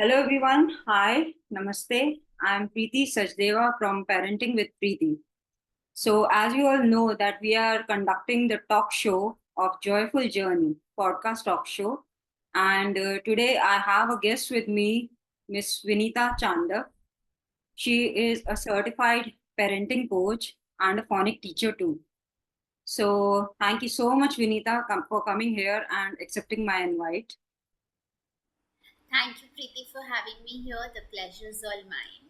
Hello everyone. Hi, Namaste. I'm Preeti Sachdeva from Parenting with Preeti. So, as you all know, that we are conducting the talk show of Joyful Journey podcast talk show, and today I have a guest with me, Miss Vinita Chandak. She is a certified parenting coach and a phonic teacher too. So, thank you so much, Vinita, for coming here and accepting my invite. Thank you, Preeti, for having me here. The pleasure's all mine.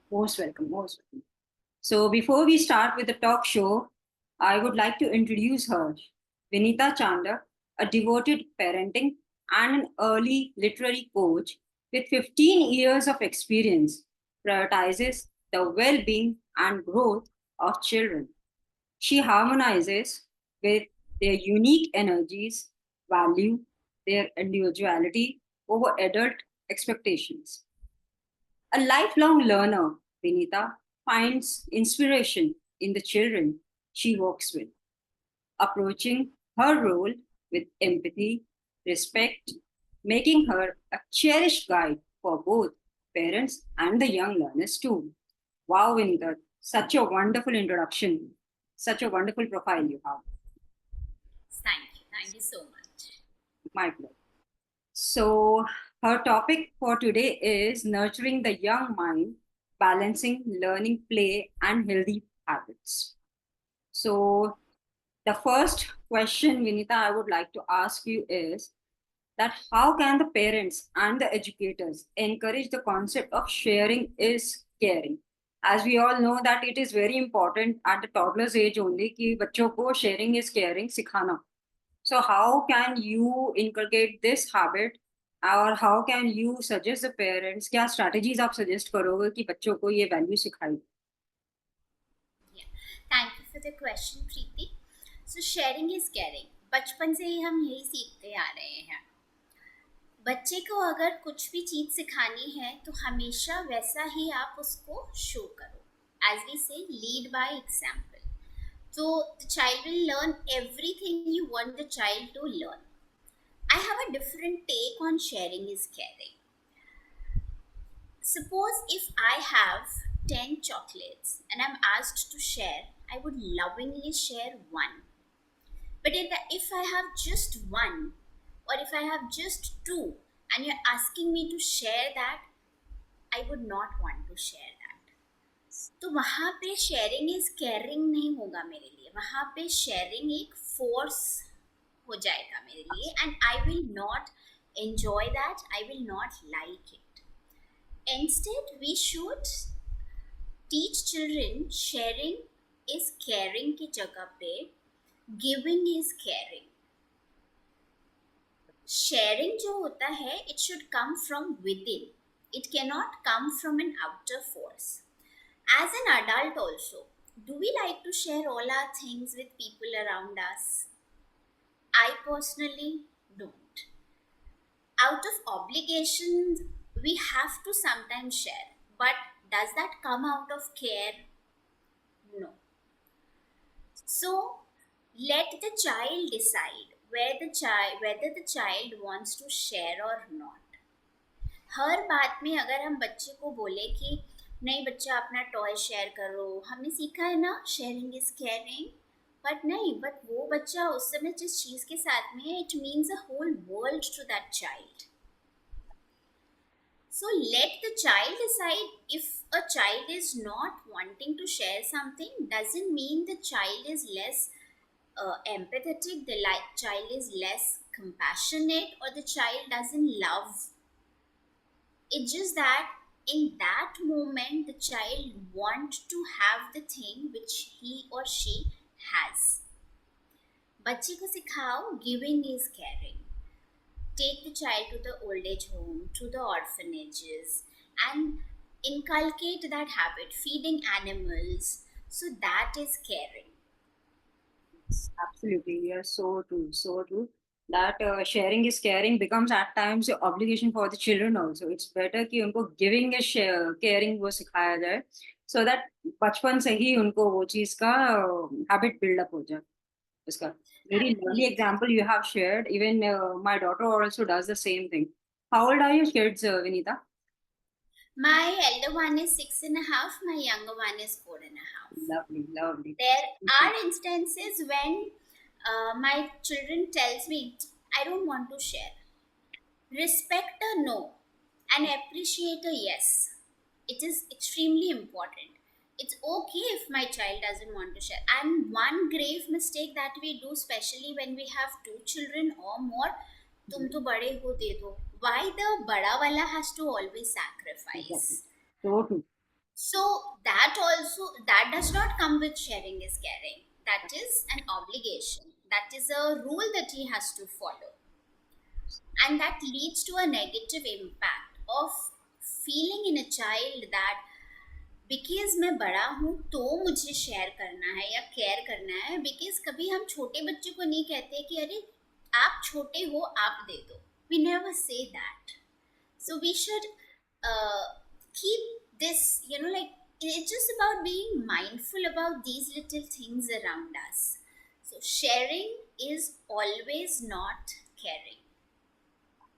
Most welcome. Most welcome. So before we start with the talk show, I would like to introduce her, Vinita Chanda, a devoted parenting and an early literary coach with 15 years of experience, prioritizes the well-being and growth of children. She harmonizes with their unique energies, value their individuality over adult expectations. A lifelong learner, Vinita finds inspiration in the children she works with, approaching her role with empathy, respect, making her a cherished guide for both parents and the young learners too. Wow, Vinita, such a wonderful introduction, such a wonderful profile you have. Thank you. Thank you so much. My pleasure. So, her topic for today is nurturing the young mind, balancing learning, play, and healthy habits. So, the first question, Vinita, I would like to ask you is that how can the parents and the educators encourage the concept of sharing is caring? As we all know that it is very important at the toddler's age only कि बच्चों को sharing is caring सिखाना. So how can you inculcate this habit और how can you suggest the parents क्या strategies आप suggest करोगे कि बच्चों को ये value सिखाए? Yeah. Thank you for the question, Preeti. So, sharing is caring. बचपन से ही हम यही सीखते आ रहे हैं. बच्चे को अगर कुछ भी चीज़ सिखानी है तो हमेशा वैसा ही आप उसको शो करो. एज वी से lead by example. So the child will learn everything you want the child to learn. I have a different take on sharing is caring. Suppose if I have 10 chocolates and I'm asked to share, I would lovingly share one. But if I have just one, or if I have just two, and you're asking me to share that, I would not want to share that. तो वहाँ पे sharing is caring नहीं होगा मेरे लिए. वहाँ पे sharing एक फोर्स हो जाएगा मेरे लिए and I will not enjoy that. I will not like it. Instead, we should teach children sharing is caring की जगह पे giving is caring. Sharing जो होता है it should come from within. It cannot come from an outer force. As an adult also, do we like to share all our things with people around us? I personally don't. Out of obligations, we have to sometimes share. But does that come out of care? No. So let the child decide whether the child wants to share or not. हर बात में अगर हम बच्चे को बोले कि नहीं बच्चा अपना टॉय शेयर करो, हमने सीखा है ना शेयरिंग इज केयरिंग. बट नहीं, बट वो बच्चा उस समय जिस चीज़ के साथ में है it means a whole world to that child. So let the child decide. If a child is not wanting to share something, doesn't mean the child is less empathetic, the child is less compassionate, or the child doesn't love. It's just that in that moment, the child wants to have the thing which he or she has. बच्चे को सिखाओ giving is caring. Take the child to the old age home, to the orphanages, and inculcate that habit, feeding animals. So that is caring. Absolutely, yes, so true, so true. That sharing is caring becomes at times an obligation for the children also. It's better कि उनको giving is caring वो सिखाया जाए, so that बचपन से ही उनको वो चीज का habit build up हो जाए. इसका very lovely Absolutely. example you have shared. Even my daughter also does the same thing. How old are your kids, Vinita? My elder one is 6.5, my younger one is 4.5. Lovely, lovely. There are instances when my children tells me, I don't want to share. Respect a no and appreciate a yes. It is extremely important. It's okay if my child doesn't want to share. And one grave mistake that we do, especially when we have two children or more, tum to bade ho de do. Why the bada wala has to always Exactly. sacrifice? So true. So that also that does not come with sharing is caring. That is an obligation. That is a rule that he has to follow, and that leads to a negative impact of feeling in a child that because मैं बड़ा हूँ तो मुझे share करना है या care करना है बिकॉज कभी हम छोटे बच्चे को नहीं कहते कि अरे आप छोटे हो आप दे दो we never say that so we should keep this, like it's just about being mindful about these little things around us. So sharing is always not caring.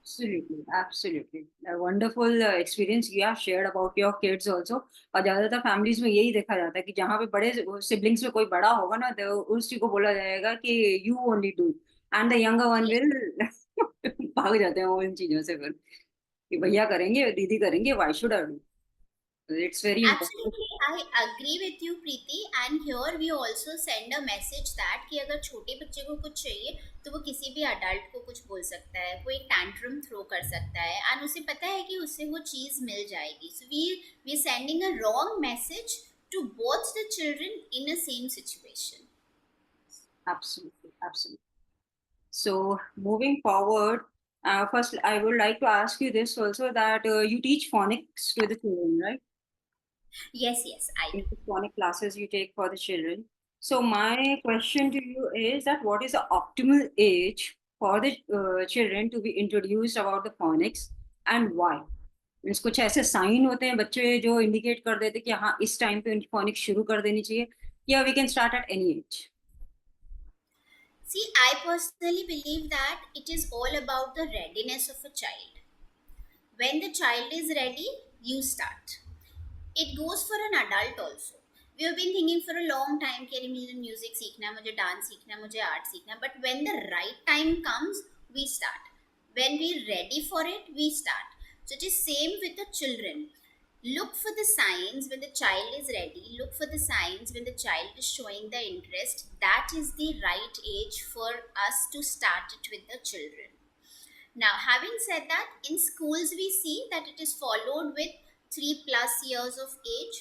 Absolutely, absolutely. A wonderful experience you have shared about your kids also. और ज्यादातर families में यही देखा जाता है कि जहाँ पे बड़े सिबलिंग्स में कोई बड़ा होगा ना तो उसी को बोला जाएगा कि you only do and the younger one Yes, will भाग जाते हैं वो इन चीजों से फिर कि भैया करेंगे दीदी करेंगे why should I do it's very important absolutely. I agree with you, Preeti. And here we also send a message that कि अगर छोटे बच्चे को कुछ चाहिए तो वो किसी भी अडल्ट को कुछ बोल सकता है, कोई टैंट्रम थ्रो कर सकता है, एंड उसे पता है कि उससे वो चीज़ मिल जाएगी. So we sending a wrong message to both the children in a same situation. absolutely absolutely. So moving forward, first I would like to ask you this also that you teach phonics to the children, right? Yes, yes, I do. In the phonic classes you take for the children. So my question to you is that what is the optimal age for the children to be introduced about the phonics and why? Means कुछ ऐसे sign होते हैं बच्चे जो indicate कर देते कि हाँ इस टाइम पे उनकी phonics शुरू कर देनी चाहिए या we can start at any age. See, I personally believe that it is all about the readiness of a child. When the child is ready, you start. It goes for an adult also. We have been thinking for a long time कि अरे मुझे music सीखना है, मुझे dance सीखना है, मुझे art सीखना है. But when the right time comes, we start. When we're ready for it, we start. So it is same with the children. Look for the signs when the child is ready. Look for the signs when the child is showing the interest. That is the right age for us to start it with the children. Now, having said that, in schools we see that it is followed with 3+ years of age.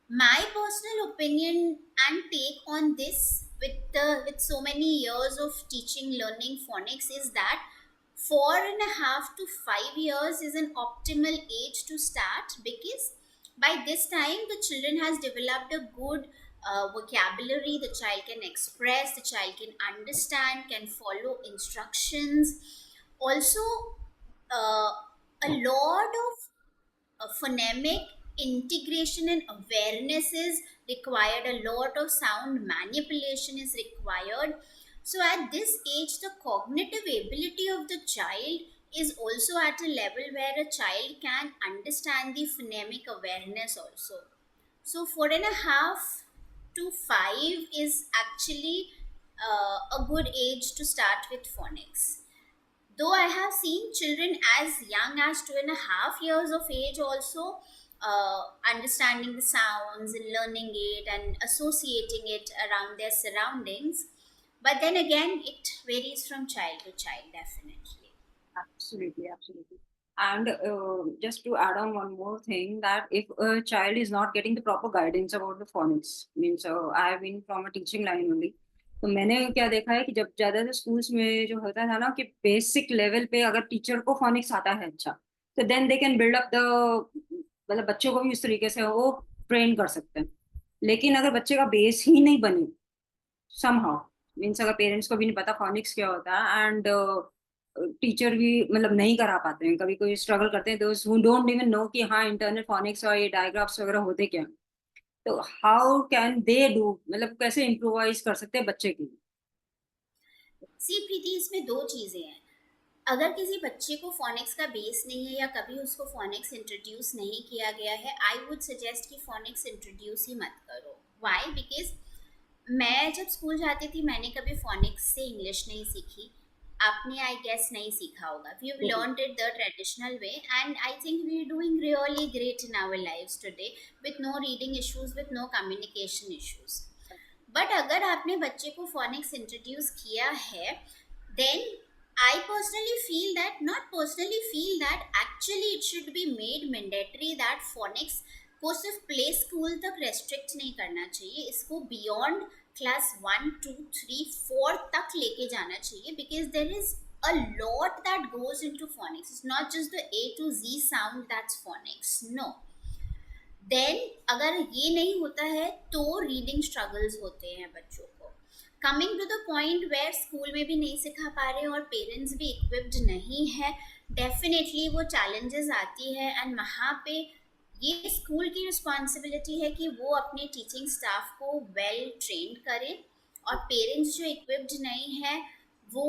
My personal opinion and take on this with so many years of teaching learning phonics is that 4.5 to 5 years is an optimal age to start, because by this time the children has developed a good vocabulary. The child can express, the child can understand, can follow instructions. Also, uh, a lot of phonemic integration and awareness is required. A lot of sound manipulation is required. So at this age the cognitive ability of the child is also at a level where a child can understand the phonemic awareness also. So 4.5 to 5 is actually a good age to start with phonics. Though I have seen children as young as 2.5 years of age also understanding the sounds and learning it and associating it around their surroundings. But then again, it varies from child to child, definitely. Absolutely, absolutely. And just to add on one more thing, that if a child is not getting the proper guidance about the phonics, means I have been from a teaching line only. तो मैंने क्या देखा है कि जब ज्यादातर schools में जो होता था ना कि बेसिक लेवल पे अगर टीचर को फोनिक्स आता है अच्छा तो then they can build up the मतलब बच्चों को भी उस तरीके से वो ट्रेन कर सकते हैं. लेकिन अगर बच्चे का बेस ही नहीं बने समहाउ मीन्स अगर पेरेंट्स को भी नहीं पता फोनिक्स क्या होता है एंड टीचर भी मतलब नहीं करा पाते हैं कभी कोई स्ट्रगल करते हैं दोस्त हु डोंट इवन नो कि हाँ इंटरनल फोनिक्स और ये डायग्राफ्स वगैरह होते क्या हैं. तो हाउ कैन दे डू मतलब कैसे इम्प्रोवाइज कर सकते हैं बच्चे की. सी प्रीति, इसमें दो चीजें हैं. अगर किसी बच्चे को फोनिक्स का बेस नहीं है या कभी उसको फोनिक्स इंट्रोड्यूस नहीं किया गया है, आई वुड सजेस्ट कि फोनिक्स इंट्रोड्यूस ही मत करो. वाई? बिकॉज मैं जब स्कूल जाती थी मैंने कभी फोनिक्स से इंग्लिश नहीं सीखी. आपने आई गेस नहीं सीखा होगा. We have learned it the traditional way and I think we are doing really great in our lives today with no reading issues, with no communication issues. But अगर आपने बच्चे को फोनिक्स इंट्रोड्यूस किया है, then I personally feel that, not personally feel that, actually it should be made mandatory that phonics को सिर्फ play school तक restrict नहीं करना चाहिए, इसको बियॉन्ड क्लास 1, 2, 3, 4 तक लेके जाना चाहिए. Because there is a lot that goes into phonics. It's not just the A to Z sound that's phonics. No. Then अगर ये नहीं होता है तो रीडिंग स्ट्रगल्स होते हैं बच्चों को. Coming to the point where school में भी नहीं सिखा पा रहे और पेरेंट्स भी इक्विप्ड नहीं है, डेफिनेटली वो चैलेंजेस आती है. एंड वहाँ पे ये स्कूल की रिस्पॉन्सिबिलिटी है कि वो अपने टीचिंग स्टाफ को वेल ट्रेंड करे. और पेरेंट्स जो इक्विप्ड नहीं है वो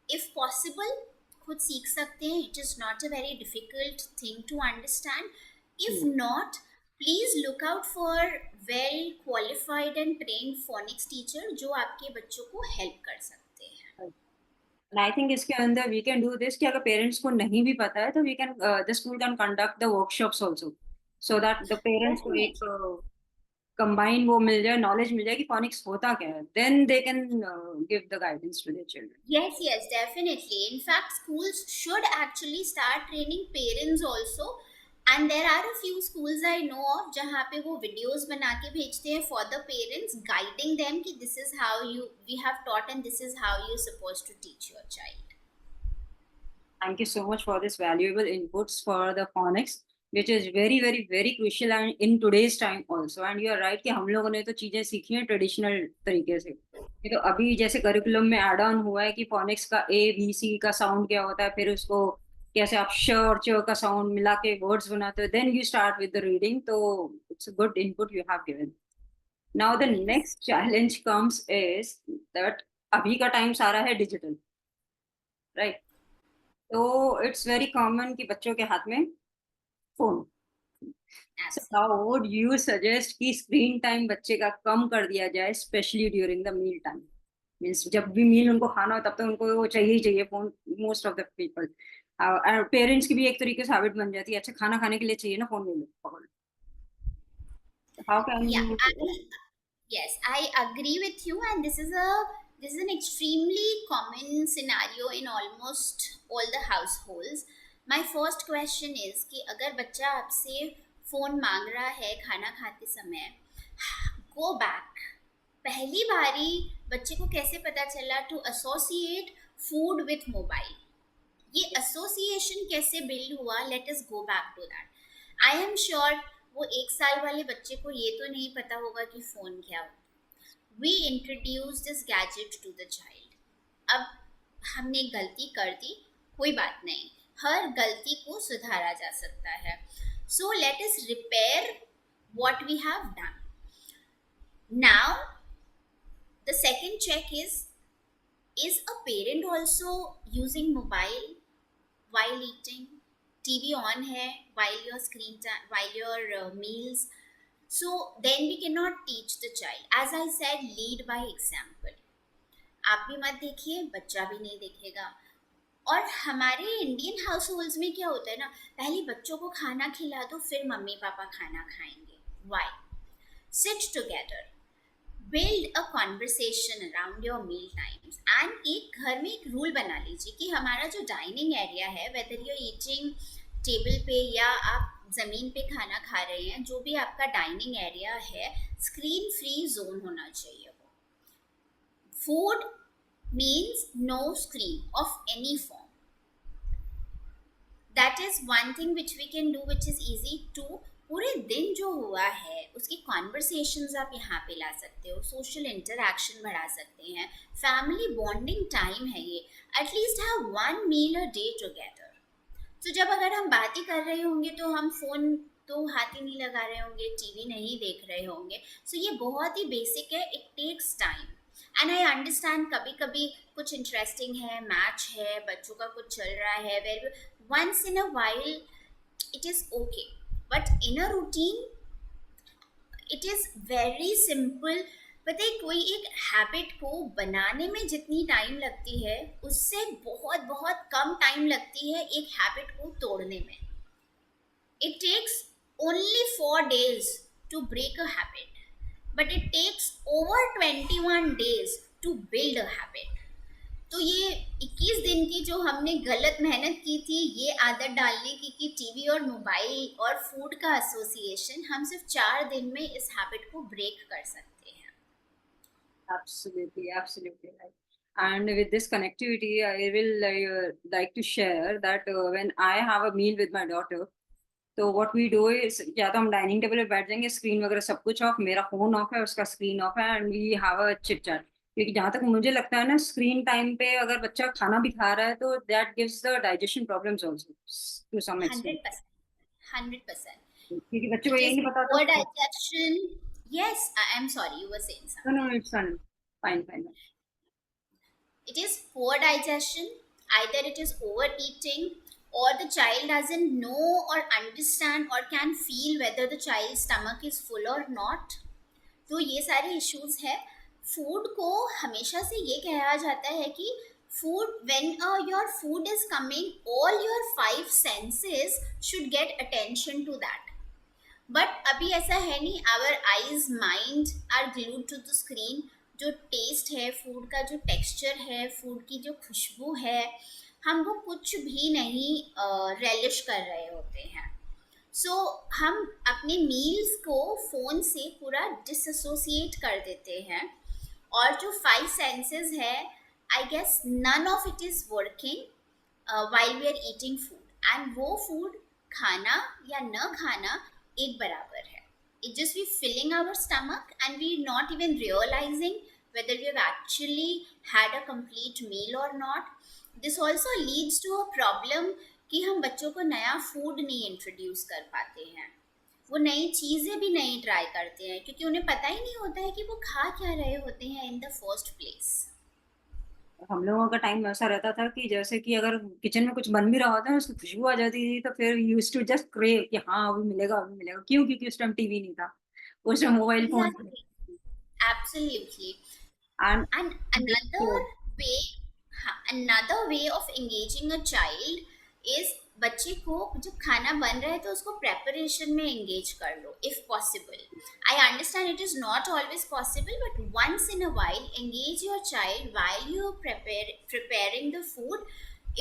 इफ़ पॉसिबल खुद सीख सकते हैं. It is not a very difficult thing to understand. If not, please look out for well qualified and trained phonics teacher जो आपके बच्चों को help कर सकते हैं. And I think इसके अंदर we can do this कि अगर पेरेंट्स को नहीं भी पता है तो we can the school can conduct the workshops also so that the parents को एक Definitely. combine वो मिल जाए, knowledge मिल जाए कि phonics होता क्या है. Then they can give the guidance to their children. Yes, definitely. In fact, schools should actually start training parents also. And there are a few schools I know of जहाँ पे वो videos बना के भेजते हैं for the parents, guiding them कि this is how we have taught and this is how you're supposed to teach your child. Thank you so much for this valuable inputs for the phonics, which is very, very, very crucial and in today's time also. And you are right कि हम लोगों ने तो चीजें सीखी हैं traditional तरीके से. ये तो अभी जैसे करिकुलम में एड ऑन हुआ है कि phonics का A B C का साउंड क्या होता है, फिर उसको कैसे आप श और च का साउंड मिला के वर्ड्स बनाते हो, then you start with the reading. तो it's a good input you have given. Now the next challenge comes is that अभी का टाइम सारा है डिजिटल, राइट? तो इट्स वेरी कॉमन कि बच्चों के हाथ में phone. So how would you suggest कि स्क्रीन टाइम बच्चे का कम कर दिया जाए, specially during the meal time? Means जब भी मील उनको खाना हो तब तक उनको वो चाहिए ही चाहिए phone. Most of the people, parents की भी एक तरीके से हैबिट बन जाती है, अच्छा खाना खाने के लिए चाहिए ना, फोन ले लो, पकड़ लो. How can Yeah, you? yes, I agree with you, and this is an extremely common scenario in almost all the households. My first question is कि अगर बच्चा आपसे फोन मांग रहा है खाना खाते समय, go back. पहली बारी बच्चे को कैसे पता चला to associate food with mobile? ये एसोसिएशन कैसे बिल्ड हुआ? Let us go back to that. I am sure वो 1 साल वाले बच्चे को ये तो नहीं पता होगा कि फ़ोन क्या होता है. We introduce this gadget to the child. अब हमने गलती कर दी, कोई बात नहीं, हर गलती को सुधारा जा सकता है. So let us repair what we have done. Now, the second check is a parent also using mobile while eating? TV on है while your screen time, while your meals. So then we cannot teach the child. As I said, lead by example. आप भी मत देखिए, बच्चा भी नहीं देखेगा. और हमारे इंडियन हाउस होल्ड्स में क्या होता है ना, पहले बच्चों को खाना खिला दो फिर मम्मी पापा खाना खाएंगे. Why? Sit together, build a conversation around your meal times. And एक घर में एक रूल बना लीजिए कि हमारा जो डाइनिंग एरिया है, वेदर यू ईटिंग टेबल पे या आप ज़मीन पे खाना खा रहे हैं, जो भी आपका डाइनिंग एरिया है, स्क्रीन फ्री जोन होना चाहिए. वो food means no screen of any form. That is one thing which we can do, which is easy to. पूरे दिन जो हुआ है उसकी कॉन्वर्सेशंस आप यहाँ पे ला सकते हो, सोशल इंटरैक्शन बढ़ा सकते हैं, फैमिली बॉन्डिंग टाइम है ये. At least have 1 meal a day together. तो जब अगर हम बात ही कर रहे होंगे तो हम फ़ोन तो हाथ ही नहीं लगा रहे होंगे, टीवी नहीं देख रहे होंगे. सो ये बहुत ही बेसिक है. It takes time and I understand कभी कभी कुछ इंटरेस्टिंग है, मैच है, बच्चों का कुछ चल रहा है, where once in a while it is okay, but in a routine it is very simple. पता है, कोई एक हैबिट को बनाने में जितनी टाइम लगती है उससे बहुत बहुत कम टाइम लगती है एक हैबिट को तोड़ने में। It takes only 4 days to break a habit, but it takes over 21 days to build a habit. तो ये 21 दिन की जो हमने गलत मेहनत की थी ये आदत डालने की कि टीवी और मोबाइल और फूड का एसोसिएशन, हम सिर्फ 4 दिन में इस हैबिट को ब्रेक कर सकते हैं। Absolutely, absolutely right. And with this connectivity, I will like to share that when I have a meal with my daughter, तो what we do is या तो हम डाइनिंग टेबल पे बैठ जाएंगे, स्क्रीन वगैरह सब कुछ ऑफ, मेरा फोन ऑफ है, उसका स्क्रीन ऑफ है, and we have a chit chat. क्योंकि जहां तक मुझे लगता है ना, स्क्रीन टाइम पे अगर बच्चा खाना भी खा रहा है तो that gives the digestion problems also to some extent. 100%, 100%. क्योंकि बच्चे को It यही is नहीं पता poor था। digestion. Yes, I am sorry, you were saying no no, something. It's fine, fine fine. It is poor digestion, either it is overeating, or the child doesn't know or understand or can feel whether the child's stomach is full or not. तो ये सारे issues है। Food को हमेशा से ये कहा जाता है कि food, when your food is coming, all your 5 senses should get attention to that. But अभी ऐसा है नहीं, our eyes mind are glued to the screen. जो टेस्ट है फूड का, जो टेक्सचर है फूड की, जो खुशबू है, हम वो कुछ भी नहीं रेलिश कर रहे होते हैं। सो हम अपने मील्स को फ़ोन से पूरा डिसएसोसिएट कर देते हैं, और जो 5 senses है, I guess none of it is working while we are eating food, and वो food खाना या न खाना एक बराबर है। It just be filling our stomach and we not even realizing whether we have actually had a complete meal or not. This also leads to a problem कि हम बच्चों को नया फूड नहीं इंट्रोड्यूस कर पाते हैं, वो नई चीज़ें भी नहीं ट्राई करते हैं, क्योंकि उन्हें पता ही नहीं होता है कि वो खा क्या रहे होते हैं इन द फर्स्ट प्लेस। हम लोगों का टाइम ऐसा रहता था कि जैसे कि अगर किचन में कुछ बन भी रहा होता है, उसकी खुशबू आ जाती थी, तो फिर यूज टू जस्ट क्रेव कि हाँ अभी मिलेगा, अभी मिलेगा। क्यों? क्योंकि उस टाइम टीवी नहीं था, उस टाइम मोबाइल फोन थे। Exactly, absolutely. And And way, another way of engaging a child is बच्चे को जब खाना बन रहा है तो उसको प्रेपरेशन में एंगेज कर लो if possible. I understand it is not always possible, but once in a while engage your child while you are preparing the food.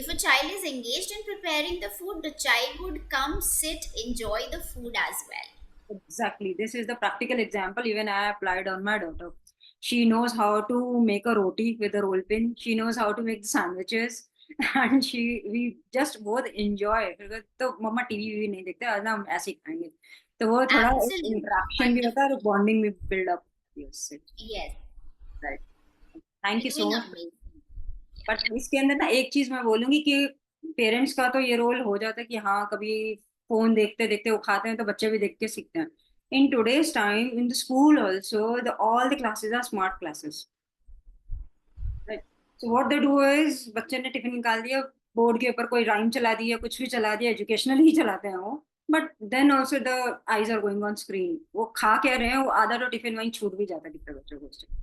If a child is engaged in preparing the food, the child would come, sit, enjoy the food as well. exactly, this is the practical example even I applied on my daughter. She knows how to make a roti with a roll pin, she knows how to make the sandwiches, and we just both enjoy। तो मम्मा TV भी नहीं देखते, आज ना हम ऐसे ही खाएंगे। तो वो थोड़ा Absolutely इंटरेक्शन भी होता है और wonderful. बॉन्डिंग भी बिल्ड अप उससे। Yes, right, thank you're you so doing much. amazing. But इसके अंदर ना एक चीज मैं बोलूंगी कि पेरेंट्स का तो ये रोल हो जाता है कि हाँ कभी फोन देखते देखते वो खाते हैं तो बच्चे भी देख के सीखते हैं। In today's time in the school also the all the classes are smart classes, right. So what they do is, बच्चे ने टिफिन निकाल दिया, बोर्ड के ऊपर कोई राइम चला दिया, कुछ भी चला दिया, एजुकेशनल ही चलाते हैं वो, but then also the eyes are going on screen. वो खा क्या रहे हैं, वो आधा तो टिफिन वहीं छूट भी जाता है कितने बच्चों को।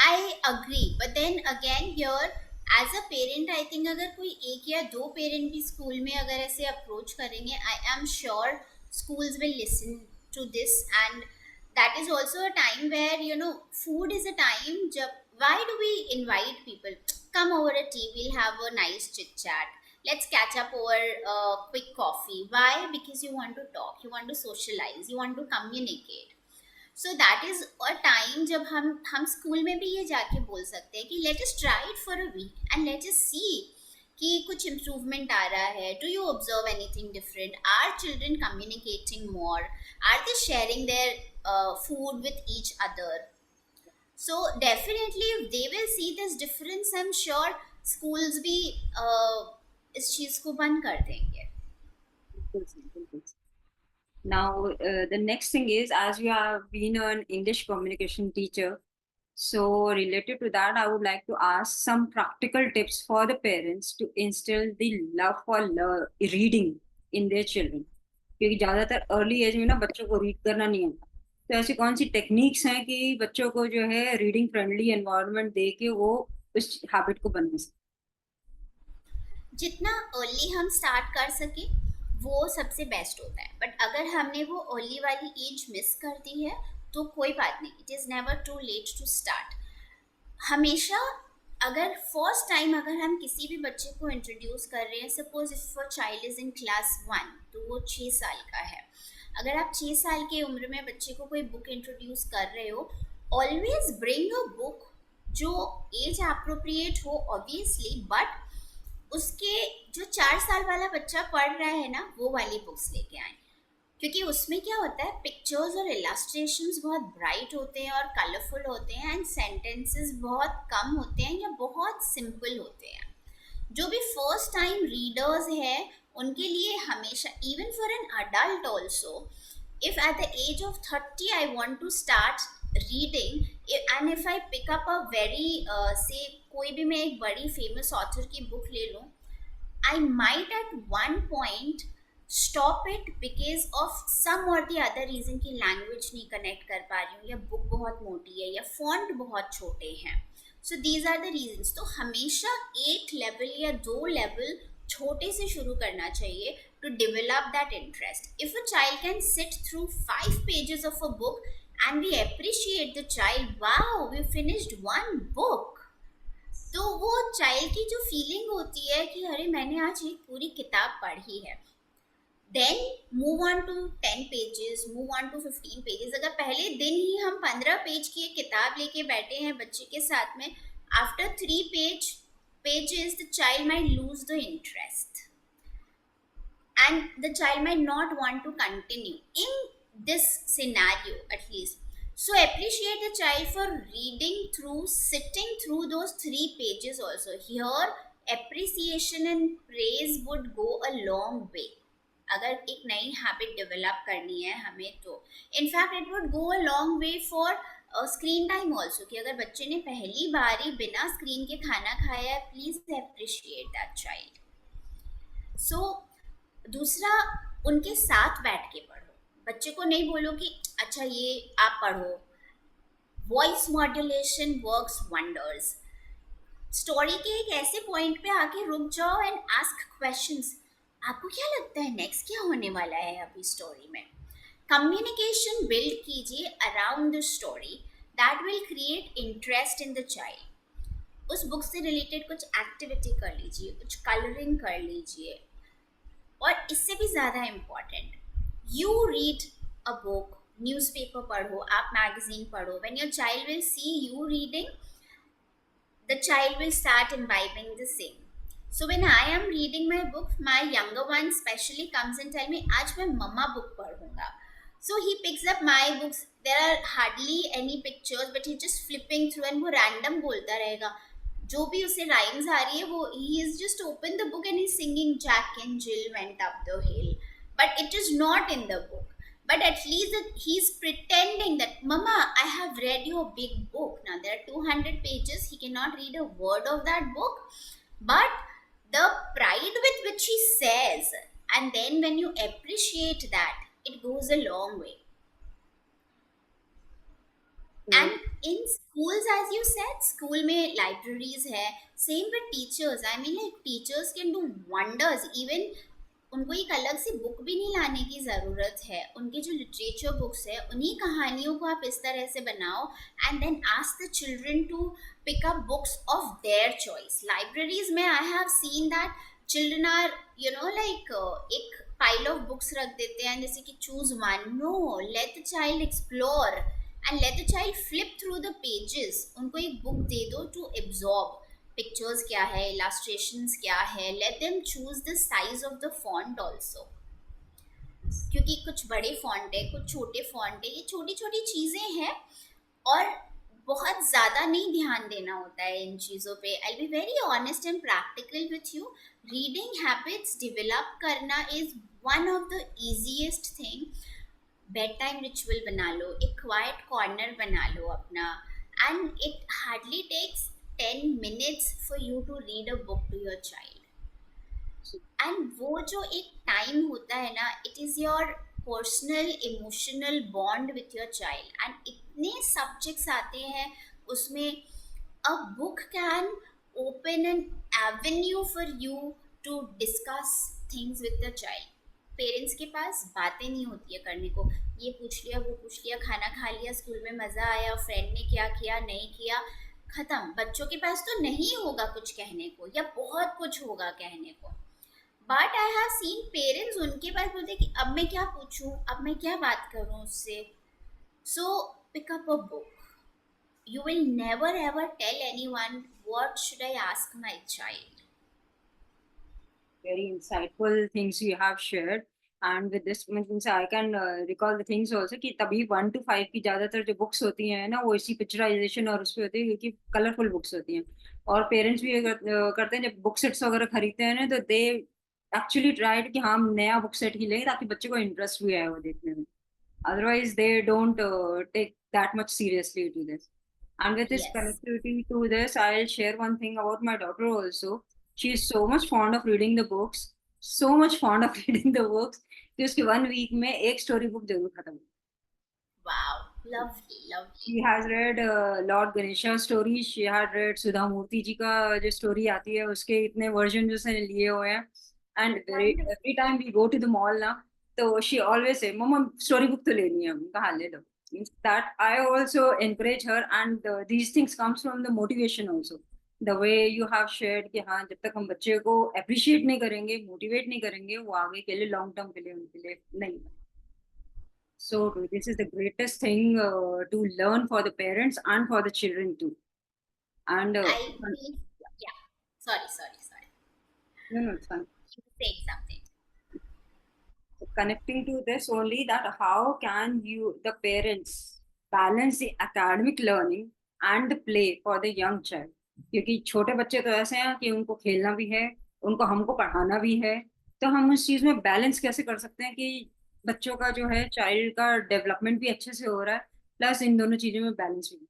I agree, but then again here as a parent I think अगर कोई एक या दो पेरेंट भी स्कूल में अगर ऐसे अप्रोच करेंगे, I am sure schools will listen to this. And that is also a time where food is a time जब, why do we invite people, come over a tea, we'll have a nice chit chat, let's catch up over a quick coffee. Why? Because you want to talk, you want to socialize, you want to communicate. So that is a time जब हम school में भी ये जाके बोल सकते हैं कि let us try it for a week and let us see कि कुछ इम्प्रूवमेंट आ रहा है। Do you observe anything different? Are children communicating more? Are they sharing their food with each other? So definitely if they will see this difference, I am sure schools भी इस चीज़ को बंद कर देंगे। बिल्कुल सही, बिल्कुल सही। Now, the next thing is, as you have been an English communication teacher, So, related to that, I would like to ask some practical tips for the parents to instill the love for reading in their children. क्योंकि ज्यादातर early as में ना बच्चों को read करना नहीं आता, तो ऐसी कौन सी टेक्निक्स हैं कि बच्चों को जो है रीडिंग फ्रेंडली एनवायरनमेंट दे के वो उस हैबिट को बना सके. जितना अर्ली हम स्टार्ट कर सके वो सबसे बेस्ट होता है, बट अगर हमने वो अर्ली वाली एज मिस कर दी है तो कोई बात नहीं, it is never too late to start. हमेशा अगर फर्स्ट टाइम अगर हम किसी भी बच्चे को इंट्रोड्यूस कर रहे हैं, suppose if a child is in class 1 तो वो 6 साल का है, अगर आप 6 साल की उम्र में बच्चे को कोई बुक इंट्रोड्यूस कर रहे हो, ऑलवेज ब्रिंग अ बुक जो एज अप्रोप्रिएट हो ऑब्वियसली, बट उसके जो 4 साल वाला बच्चा पढ़ रहा है ना वो वाली बुक्स लेके आए, क्योंकि उसमें क्या होता है, पिक्चर्स और इलास्ट्रेशंस बहुत ब्राइट होते हैं और कलरफुल होते हैं, एंड सेंटेंसेस बहुत कम होते हैं या बहुत सिंपल होते हैं. जो भी फर्स्ट टाइम रीडर्स है उनके लिए हमेशा, even for an adult also, if at the age of 30 I want to start reading, and if I pick up a very say कोई भी मैं एक बड़ी फेमस ऑथर की बुक ले लूँ, I might at one point stop it because of some or the other reason कि language नहीं कनेक्ट कर पा रही हूँ, या बुक बहुत मोटी है, या फॉन्ट बहुत छोटे हैं. So these are the reasons. तो हमेशा एक लेवल या 2 लेवल छोटे से शुरू करना चाहिए to develop that interest. If a child can sit through 5 pages of a book and we appreciate the child, wow, we finished one book. तो वो चाइल्ड की जो फीलिंग होती है कि अरे मैंने आज एक पूरी किताब पढ़ी है, then move on to 10 pages, move on to 15 pages. अगर पहले दिन ही हम 15 पेज की एक किताब लेके बैठे हैं बच्चे के साथ में, after 3 pages the child might lose the interest and the child might not want to continue in this scenario at least. So appreciate the child for reading through, sitting through those 3 pages also. Here appreciation and praise would go a long way. अगर एक नई habit develop करनी है हमें तो in fact it would go a long way for screen time also, कि अगर बच्चे ने पहली बार ही बिना स्क्रीन के खाना खाया है, प्लीज अप्रिशिएट दैट चाइल्ड. सो दूसरा, उनके साथ बैठ के पढ़ो. बच्चे को नहीं बोलो कि अच्छा ये आप पढ़ो. Voice modulation works wonders. Story के एक ऐसे पॉइंट पे आके रुक जाओ एंड आस्क क्वेश्चंस. आपको क्या लगता है नेक्स्ट क्या होने वाला है अभी स्टोरी में. कम्युनिकेशन बिल्ड कीजिए around the story, that will create interest in the child. उस बुक से रिलेटेड कुछ एक्टिविटी कर लीजिए, कुछ कलरिंग कर लीजिए, और इससे भी ज़्यादा important, you read a book, newspaper पढ़ो, आप मैगजीन पढ़ो. When your child will see you reading, the child will start imbibing the same. So when I am reading my book, my younger one specially comes and tell me, आज मैं मम्मा book पढ़ूंगा. So he picks up my books. There are hardly any pictures, but he's just flipping through and वो random बोलता रहेगा. जो भी उसे rhymes आ रही है वो he is just open the book and he's singing Jack and Jill went up the hill. But it is not in the book. But at least he's pretending that, Mama, I have read your big book. Now there are 200 pages. He cannot read a word of that book. But the pride with which he says, and then when you appreciate that, it goes a long way. And in schools, as you said, school में libraries है. Same with teachers. I mean, like teachers can do wonders. Even उनको एक अलग से book भी नहीं लाने की ज़रूरत है. उनके जो लिटरेचर बुक्स है उन्हीं कहानियों को आप इस तरह से बनाओ, and then ask the children to pick up books of their choice. Libraries में I have seen that children are like एक पाइल ऑफ बुक्स रख देते हैं जैसे कि choose one. No, let the child explore and let the child flip through the pages. उनको एक book दे दो टू एब्जॉर्ब. पिक्चर्स क्या है, इलास्ट्रेशंस क्या है, let them choose the size of the font also, क्योंकि कुछ बड़े फॉन्ट है, कुछ छोटे फॉन्ट है, ये छोटी छोटी चीज़ें हैं और बहुत ज़्यादा नहीं ध्यान देना होता है इन चीज़ों पे. I be very honest and practical with you. Reading habits develop करना is one of the easiest thing. Bed time ritual बना लो, एक क्वाइट कॉर्नर बना लो अपना, and it hardly takes 10 minutes for you to read a book to your child. And वो जो एक time होता है ना, it is your personal emotional bond with your child, and इतने सब्जेक्ट्स आते हैं उसमें. A book can open an avenue for you to discuss things with the child. Parents के पास बातें नहीं होती है करने को, ये पूछ लिया वो पूछ लिया, खाना खा लिया, स्कूल में मज़ा आया, फ्रेंड ने क्या किया नहीं किया, ख़त्म. बच्चों के पास तो नहीं होगा कुछ कहने को, या बहुत कुछ होगा कहने को. But I have scene parents, उनके पास बोलते हैं कि अब मैं क्या पूछूं, अब मैं क्या बात करूं उससे. So pick up a book. You will never ever tell anyone what should I ask my child. Very insightful things you have shared. And with this means I can recall the things also कि तभी 1 to 5 की ज्यादातर जो books होती हैं ना वो इसी पिक्चराइजेशन और उस पे होती है क्योंकि कलरफुल बुक्स होती हैं. और पेरेंट्स भी करते हैं जब बुक सेट्स वगैरह खरीदते हैं ना तो दे एक्चुअली ट्राइड कि हम नया बुक सेट ही लें ताकि बच्चे को इंटरेस्ट भी आए वो देखने में. Otherwise they don't take that much seriously to this. And with this Yes. connectivity to this, I'll share one thing about my daughter also. She is so much fond of reading the books, so much fond of reading the books कि उसके 1 week में एक story book जरूर खत्म हो. Wow. Lovely, lovely. She has read Lord Ganesha stories. She had read सुधा मूर्ति जी का जो story आती है उसके इतने वर्जन जो उसने लिए हुए हैं. And Wonderful. every time we go to the mall ना तो she always say mama story book तो लेनी है. हमने कहा ले लो. Means that I also encourage her, and these things comes from the motivation also. The way you have shared कि हाँ जब तक हम बच्चे को appreciate नहीं करेंगे, motivate नहीं करेंगे, वो आगे के लिए long term के लिए उनके लिए नहीं. So true. This is the greatest thing to learn for the parents and for the children too. And I feel, yeah. Sorry. no, no, it's fine. You were saying something. So connecting to this only that how can you, the parents, balance the academic learning and the play for the young child? क्योंकि छोटे बच्चे तो ऐसे हैं कि उनको खेलना भी है, उनको हमको पढ़ाना भी है. तो हम उस चीज में बैलेंस कैसे कर सकते हैं कि बच्चों का जो है चाइल्ड का डेवलपमेंट भी अच्छे से हो रहा है प्लस इन दोनों चीजों में बैलेंस भी.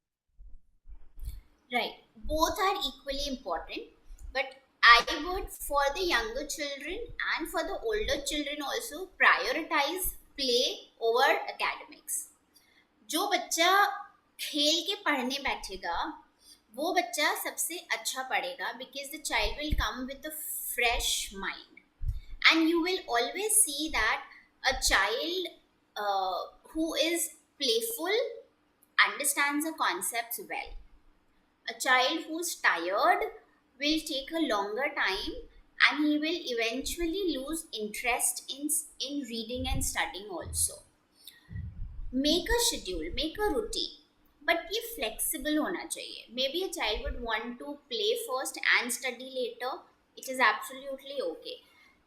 Right. Both are equally important, but I would, for the younger children and for the older children also, prioritize play over academics. जो बच्चा खेल के पढ़ने बैठेगा वो बच्चा सबसे अच्छा पढ़ेगा, because the child will come with a fresh mind, and you will always see that a child who is playful understands the concepts well. A child who's tired will take a longer time, and he will eventually lose interest in reading and studying also. Make a schedule, make a routine, but ये flexible होना चाहिए. Maybe a child would want to play first and study later. It is absolutely okay.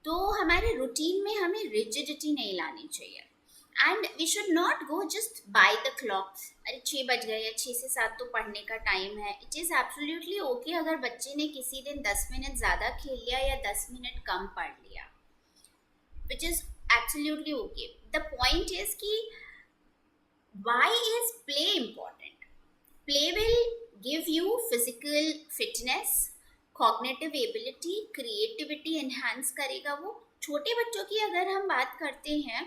तो हमारे routine में हमें rigidity नहीं लानी चाहिए. And we should not go just by the clock. अरे 6 बज गए या 6 से 7 तो पढ़ने का टाइम है. इट इज़ एब्सोल्युटली ओके अगर बच्चे ने किसी दिन 10 मिनट ज़्यादा खेल लिया या 10 मिनट कम पढ़ लिया, which is absolutely okay. The point is कि why is play important? Play will give you physical fitness, cognitive ability, creativity enhance करेगा वो. छोटे बच्चों की अगर हम बात करते हैं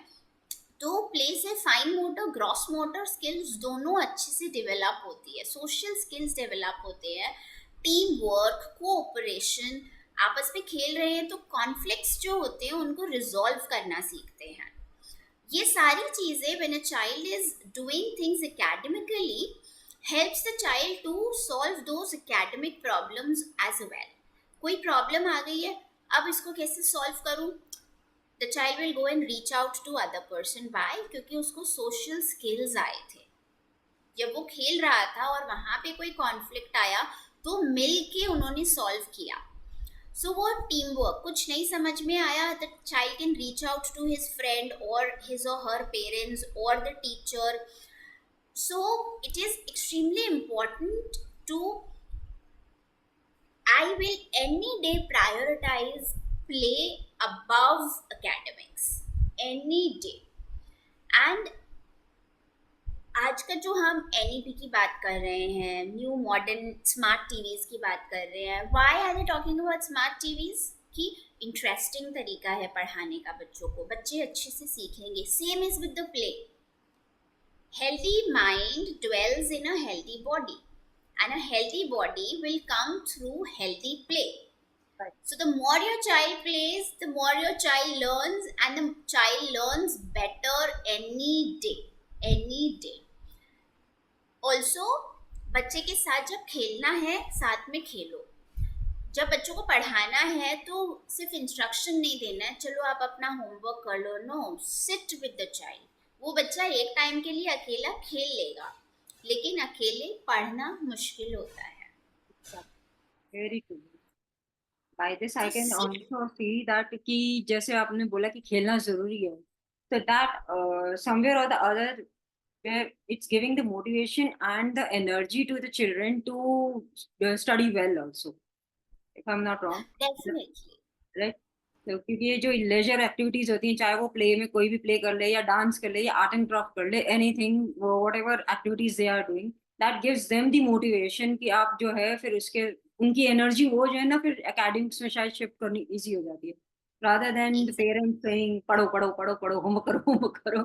तो प्ले से fine motor gross motor skills दोनों अच्छे से डेवलप होती है. सोशल स्किल्स डेवलप होते हैं, टीम वर्क, कोऑपरेशन. आपस में खेल रहे हैं तो कॉन्फ्लिक्ट्स जो होते हैं उनको रिजॉल्व करना सीखते हैं. ये सारी चीज़ें when a child is doing things academically helps the child to solve those academic problems as well. कोई प्रॉब्लम आ गई है, अब इसको कैसे सॉल्व करूं? The child will go and reach out to other person. Why? क्योंकि उसको social skills आए थे. जब वो खेल रहा था और वहाँ पे कोई कॉन्फ्लिक्ट आया तो मिल के उन्होंने सॉल्व किया. So वो टीम वर्क. कुछ नहीं समझ में आया, the child can reach out to his friend or his or her parents or the teacher. So it is extremely important to, I will any day prioritize play above academics. Any day. And आज का जो हम NEP की बात कर रहे हैं, new modern smart TVs की बात कर रहे हैं, why are they talking about smart TVs? कि इंटरेस्टिंग तरीका है पढ़ाने का बच्चों को, बच्चे अच्छे से सीखेंगे। Same is with the play. Healthy mind dwells in a healthy body, and a healthy body will come through healthy play. Right. So, the more your child plays, the more your child learns, and the child learns better any day. Any day. Also, बच्चे के साथ जब खेलना है, साथ में खेलो। जब बच्चों को पढ़ाना है तो सिर्फ इंस्ट्रक्शन नहीं देना है, चलो आप अपना होमवर्क कर लो। No, sit with the child. वो बच्चा एक टाइम के लिए अकेला खेल लेगा, लेकिन अकेले पढ़ना मुश्किल होता है। Very good. बाय दिस तो I can sit also see that कि जैसे आपने बोला कि खेलना जरूरी है, so that somewhere or the other where it's giving the motivation and the energy to the children to study well also, if I'm not wrong, definitely right? तो क्योंकि ये जो लेजर एक्टिविटीज होती हैं, चाहे वो प्ले में कोई भी प्ले कर ले या डांस कर ले या आर्ट एंड क्राफ्ट कर ले, anything whatever activities they are doing, that gives them the motivation कि आप जो है फिर उसके उनकी एनर्जी वो जो है ना फिर एकेडमिक्स में शायद शिफ्ट करनी इजी हो जाती है, rather than the exactly. parents saying पढ़ो पढ़ो पढ़ो पढ़ो होमवर्क करो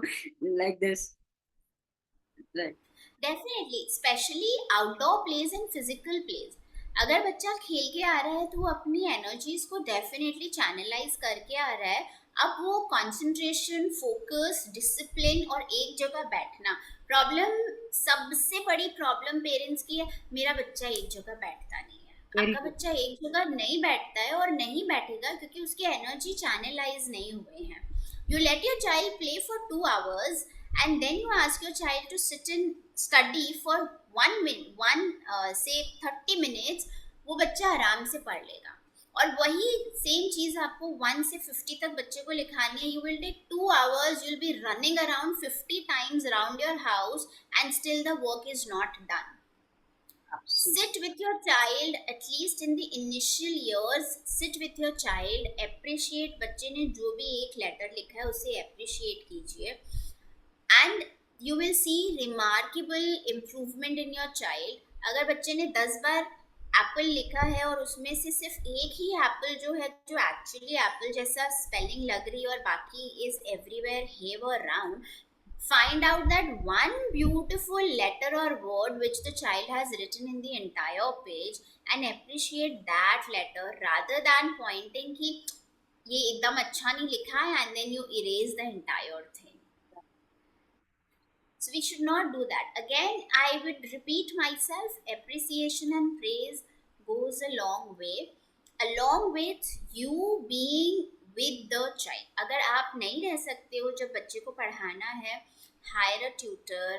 like this, right? Definitely, specially outdoor plays and physical plays. अगर बच्चा खेल के आ रहा है तो वो अपनी एनर्जीज को डेफिनेटली चैनलाइज करके आ रहा है। अब वो कंसंट्रेशन, फोकस, डिसिप्लिन और एक जगह बैठना। प्रॉब्लम, सबसे बड़ी प्रॉब्लम पेरेंट्स की है, मेरा बच्चा एक जगह बैठता नहीं है। Very आपका good. बच्चा एक जगह नहीं बैठता है और नहीं बैठेगा क्योंकि उसकी एनर्जी चैनलाइज नहीं हुए हैं। You let your child play for 2 hours and then you ask your child to sit and study for 1 minute, say 30 minutes, वो बच्चा आराम से पढ़ लेगा। और वही सेम चीज आपको 1 से 50 तक बच्चे को लिखानी है। You will take 2 hours, you will be running around 50 times around your house and still the work is not done. Absolutely. Sit with your child, at least in the initial years. Sit with your child, appreciate बच्चे ने जो भी एक letter लिखा है उसे appreciate कीजिए, and you will see remarkable improvement in your child. अगर बच्चे ने 10 बार एप्पल लिखा है और उसमें से सिर्फ एक ही एप्पल जो है जो एक्चुअली एप्पल जैसा स्पेलिंग लग रही है और बाकी is everywhere have around, find out that one beautiful letter or word which the child has written in the entire page and appreciate that letter rather than pointing कि ये एकदम अच्छा नहीं लिखा है and then you erase the entire thing. So we should not do that. Again, I would repeat myself, appreciation and praise goes a long way, along with you being with the child. अगर आप नहीं रह सकते हो जब बच्चे को पढ़ाना है, हायर अ ट्यूटर,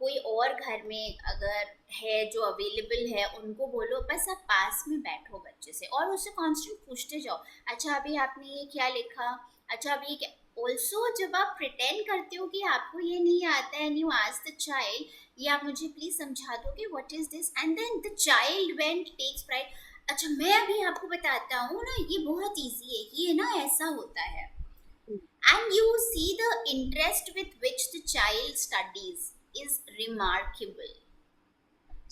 कोई और घर में अगर है जो अवेलेबल है उनको बोलो, बस आप पास में बैठो बच्चे से और उससे कांस्टेंट पूछते जाओ, अच्छा अभी आपने ये क्या लिखा, अच्छा अभी ये क्या। ऑल्सो जब आप प्रिटेंड करते हो कि आपको ये नहीं आता है and you ask the child, ये आप मुझे प्लीज समझा दोगे what is this, and then the child went takes pride, अच्छा मैं अभी आपको बताता हूँ ना, ये बहुत ईजी है, ये ना ऐसा होता है। And you see the interest with which the child studies is remarkable.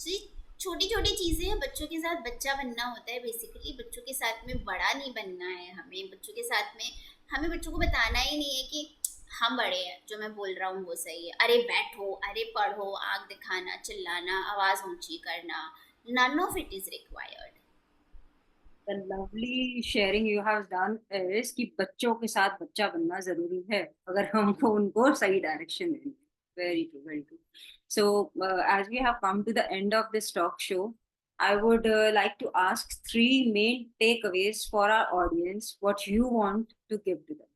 So छोटी छोटी चीजें हैं, बच्चों के साथ बच्चा बनना होता है बेसिकली, बच्चों के साथ में बड़ा नहीं बनना है हमें। बच्चों के साथ में हमें बच्चों को बताना ही नहीं है कि हम बड़े हैं, जो मैं बोल रहा हूँ वो सही है, अरे बैठो, अरे पढ़ो, आग दिखाना, चिल्लाना, आवाज ऊंची करना, none of it is required. The lovely sharing you have done is कि बच्चों के साथ बच्चा बनना जरूरी है अगर हमको उनको सही डायरेक्शन देनी है। Very true, very true. So as we have come to the end of this talk show, I would like to ask three main takeaways for our audience. What you want to give to them?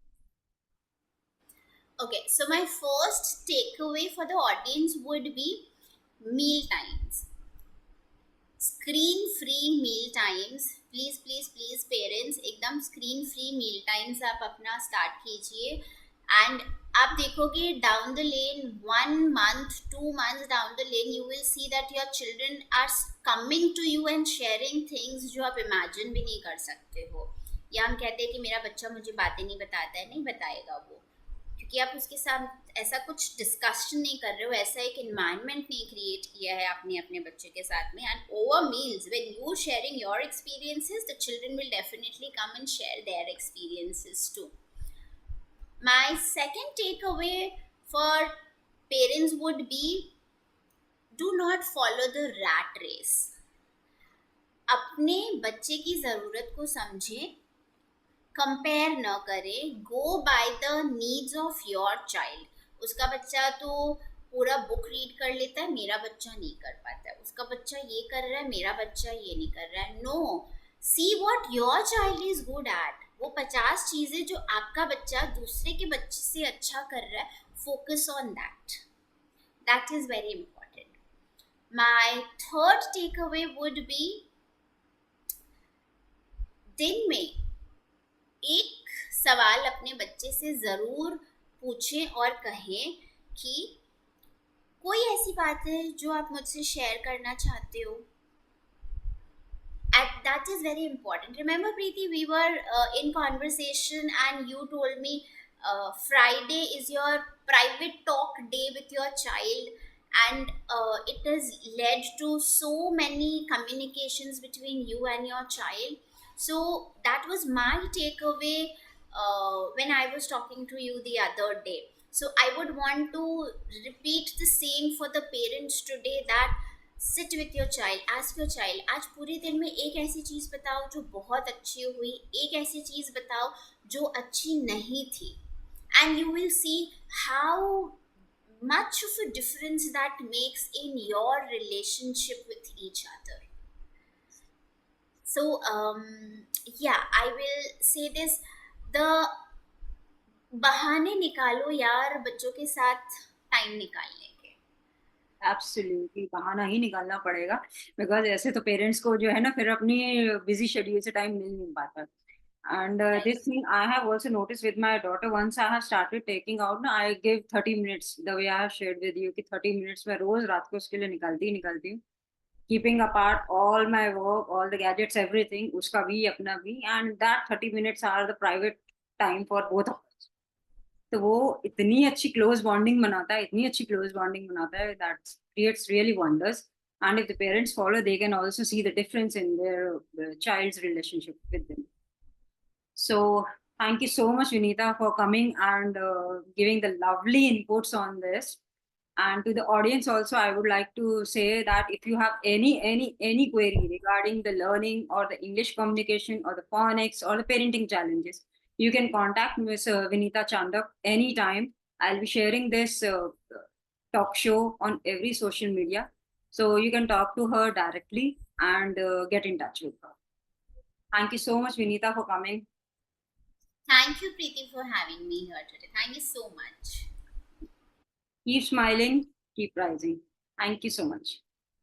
Okay, so my first takeaway for the audience would be meal times. Screen free meal times. Please please please parents, एकदम screen free meal times आप अपना start कीजिए, and आप देखोगे down the lane 1 month 2 months down the lane you will see that your children are coming to you and sharing things जो आप imagine भी नहीं कर सकते हो। या हम कहते हैं कि मेरा बच्चा मुझे बातें नहीं बताता है, नहीं बताएगा वो, क्योंकि आप उसके साथ ऐसा कुछ डिस्कशन नहीं कर रहे हो, ऐसा एक इन्वायरमेंट नहीं क्रिएट किया है आपने अपने बच्चे के साथ में. And over meals, when you sharing your experiences, the children will definitely come and share their experiences too. My second takeaway for parents would be, do not follow the rat race. अपने बच्चे की ज़रूरत को समझें, compare न करें, go by the needs of your child. उसका बच्चा तो पूरा बुक रीड कर लेता है, मेरा बच्चा नहीं कर पाता है. उसका बच्चा ये कर रहा है, मेरा बच्चा ये नहीं कर रहा है. No, see what your child is good at. वो 50 चीज़ें जो आपका बच्चा दूसरे के बच्चे से अच्छा कर रहा है, focus on that. That is very important. My third takeaway would be, दिन में एक सवाल अपने बच्चे से ज़रूर पूछें और कहें कि कोई ऐसी बात है जो आप मुझसे शेयर करना चाहते हो. That is very important. Remember, Preeti, we were in conversation and you told me Friday is your private talk day with your child, and it has led to so many communications between you and your child. So that was my takeaway when I was talking to you the other day. So I would want to repeat the same for the parents today, that sit with your child, ask your child, आज पूरे दिन में एक ऐसी चीज़ बताओ जो बहुत अच्छी हुई, एक ऐसी चीज़ बताओ जो अच्छी नहीं थी, and you will see how much of a difference that makes in your relationship with each other. So yeah, I will say this, the बहाने निकालो यार बच्चों के साथ टाइम निकालने के. एब्सोल्युटली बहाना ही निकालना पड़ेगा, बिकॉज ऐसे तो पेरेंट्स को जो है ना फिर अपनी बिजी शेड्यूल से टाइम मिल नहीं पाता. And this thing I have also noticed with my daughter. Once I have started taking out, ना I give 30 minutes, the way I have shared with you कि 30 minutes मैं रोज रात को उसके लिए निकालती हूँ, keeping apart all my work, all the gadgets, everything, उसका भी अपना भी, and that 30 minutes are the private time for both of us. तो वो इतनी अच्छी क्लोज बॉन्डिंग बनाता है, इतनी अच्छी क्लोज बॉन्डिंग बनाता है, that creates really wonders. And if the parents follow, they can also see the difference in their child's relationship with them. So thank you so much, Vinita, for coming and giving the lovely inputs on this. And to the audience also, I would like to say that if you have any query regarding the learning or the English communication or the phonics or the parenting challenges, you can contact Ms. Vinita Chandak anytime. I'll be sharing this talk show on every social media, so you can talk to her directly and get in touch with her. Thank you so much, Vinita, for coming. Thank you, Preeti, for having me here today. Thank you so much. Keep smiling, keep rising. Thank you so much.